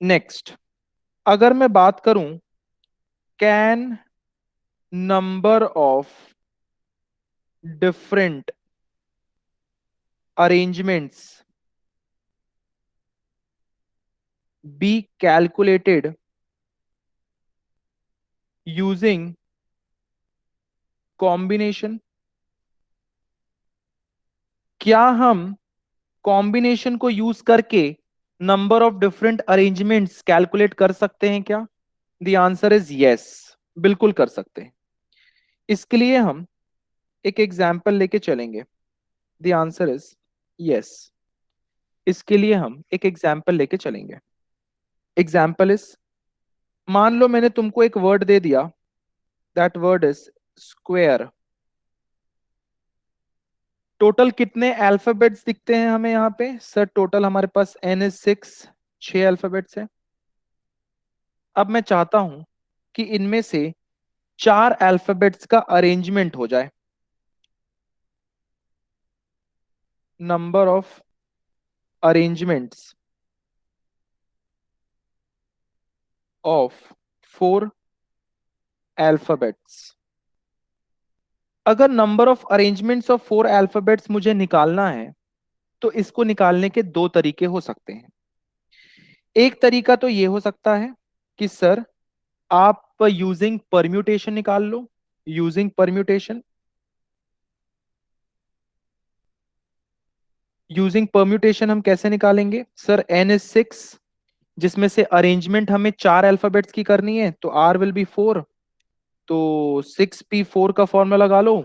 Next, अगर मैं बात करूं, can number of different arrangements be calculated using combination, क्या हम कॉम्बिनेशन को यूज करके number of different arrangements calculate कर सकते हैं क्या? द आंसर इज यस, बिल्कुल कर सकते हैं। इसके लिए हम एक एग्जाम्पल लेके चलेंगे। The answer is yes. इसके लिए हम एक एग्जाम्पल लेके चलेंगे। एग्जाम्पल इज, मान लो मैंने तुमको एक वर्ड दे दिया, that word is square. Total कितने अल्फाबेट्स दिखते हैं हमें यहाँ पे? सर टोटल हमारे पास एन इज 6, 6 अल्फाबेट्स है। अब मैं चाहता हूं कि इनमें से 4 अल्फाबेट्स का अरेंजमेंट हो जाए। Number of arrangements of 4 alphabets. अगर number of arrangements of 4 alphabets मुझे निकालना है, तो इसको निकालने के दो तरीके हो सकते हैं। एक तरीका तो ये हो सकता है कि सर आप यूजिंग परम्यूटेशन निकाल लो। यूजिंग परम्यूटेशन, यूजिंग परम्यूटेशन हम कैसे निकालेंगे? सर एन इज 6, जिसमें से अरेंजमेंट हमें 4 अल्फाबेट्स की करनी है, तो आर विल बी 4। तो 6p4 का फॉर्मूला लगा लो।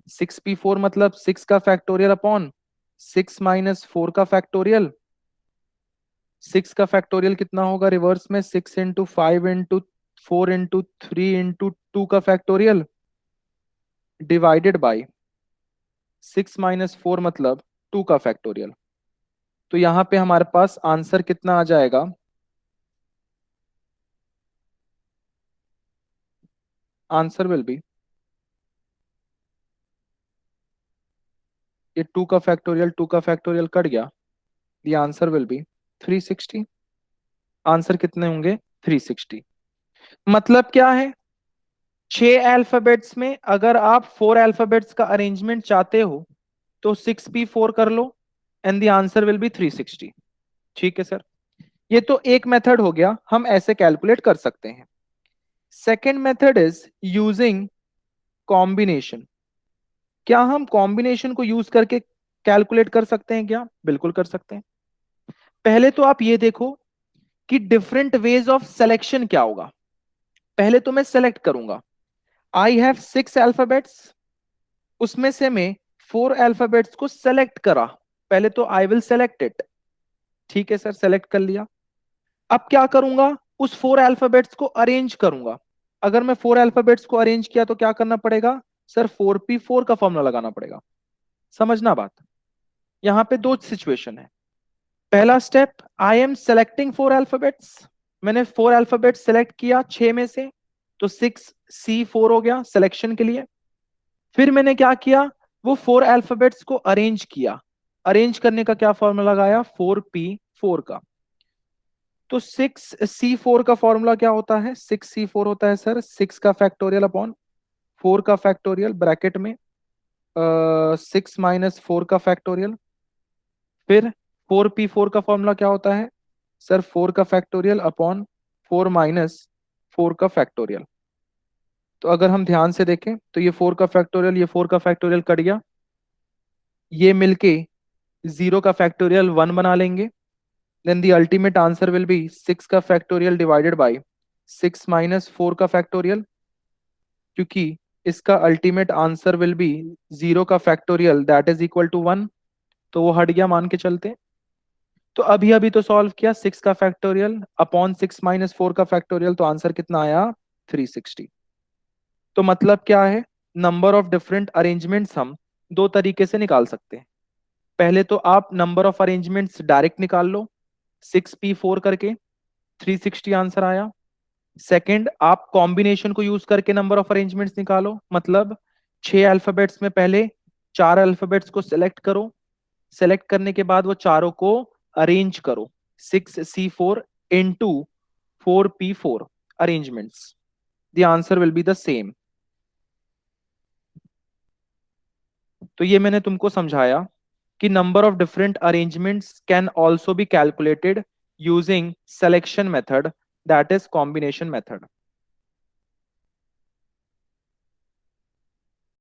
6p4 मतलब 6 का फैक्टोरियल अपॉन 6 - 4 का फैक्टोरियल। 6 का फैक्टोरियल कितना होगा रिवर्स में? 6 × 5 × 4 × 3 × 2 का फैक्टोरियल डिवाइडेड बाई 6 - 4 मतलब 2 का फैक्टोरियल। तो यहां पे हमारे पास आंसर कितना आ जाएगा? आंसर विल बी, ये 2 का फैक्टोरियल 2 का फैक्टोरियल कट गया, the answer will be 360। Answer कितने होंगे? 360। मतलब क्या है? 6 अल्फाबेट्स में अगर आप 4 अल्फाबेट्स का अरेंजमेंट चाहते हो, तो 6p4 कर लो and the answer will be 360। ठीक है सर, ये तो एक मेथड हो गया, हम ऐसे कैलकुलेट कर सकते हैं। Second method is using combination. क्या हम कॉम्बिनेशन को यूज करके कैलकुलेट कर सकते हैं क्या? बिल्कुल कर सकते हैं। पहले तो आप ये देखो कि डिफरेंट वेज ऑफ सिलेक्शन क्या होगा। पहले तो मैं सेलेक्ट करूंगा, आई हैव 6 अल्फाबेट्स, उसमें से मैं 4 अल्फाबेट्स को सेलेक्ट करा। पहले तो आई विल सेलेक्ट इट। ठीक है सर, सेलेक्ट कर लिया। अब क्या करूंगा? उस 4 अल्फाबेट्स को अरेंज करूंगा। अगर मैं 4 अल्फाबेट्स को अरेंज किया तो क्या करना पड़ेगा? सर 4p4 का फॉर्मूला लगाना पड़ेगा। समझना बात, यहां पे दो सिचुएशन है। पहला step, I am selecting 4 alphabets. मैंने 4 अल्फाबेट्स सेलेक्ट किया 6 में से, तो 6c4 हो गया सिलेक्शन के लिए। फिर मैंने क्या किया? वो 4 अल्फाबेट्स को अरेंज किया। अरेंज करने का क्या फॉर्मूला लगाया? 4p4 का। तो 6c4 का फॉर्मूला क्या होता है? 6c4 होता है सर 6 का फैक्टोरियल अपॉन 4 का फैक्टोरियल ब्रैकेट में 6 - 4 का फैक्टोरियल। फिर 4p4 का फॉर्मूला क्या होता है? सर 4 का फैक्टोरियल अपॉन 4 - 4 का फैक्टोरियल। तो अगर हम ध्यान से देखें तो ये 4 का फैक्टोरियल, ये 4 का फैक्टोरियल कट गया, ये मिलके 0 का फैक्टोरियल 1 बना लेंगे। Then the ultimate answer will be 6 का फैक्टोरियल डिवाइडेड बाई 6 - 4 का फैक्टोरियल, क्योंकि इसका अल्टीमेट आंसर विल बी 0 का factorial that is equal to 1। तो वो हट गया, मान के चलते। तो अभी अभी तो सॉल्व किया, 6 का फैक्टोरियल अपॉन 6 - 4 का फैक्टोरियल, तो आंसर कितना आया? 360। तो मतलब क्या है? नंबर ऑफ डिफरेंट अरेंजमेंट्स हम दो तरीके से निकाल सकते हैं। पहले तो आप नंबर ऑफ अरेंजमेंट्स डायरेक्ट निकाल लो 6p4 करके, 360 आंसर आया। सेकंड, आप कॉम्बिनेशन को यूज करके नंबर ऑफ अरेंजमेंट्स निकालो, मतलब 6 अल्फाबेट्स में पहले 4 अल्फाबेट्स को सिलेक्ट करो, सेलेक्ट करने के बाद वो चारों को अरेंज करो 6c4 into 4p4 arrangements, the answer will be the same. तो ये मैंने तुमको समझाया कि number of different arrangements can also be calculated using selection method, that is combination method.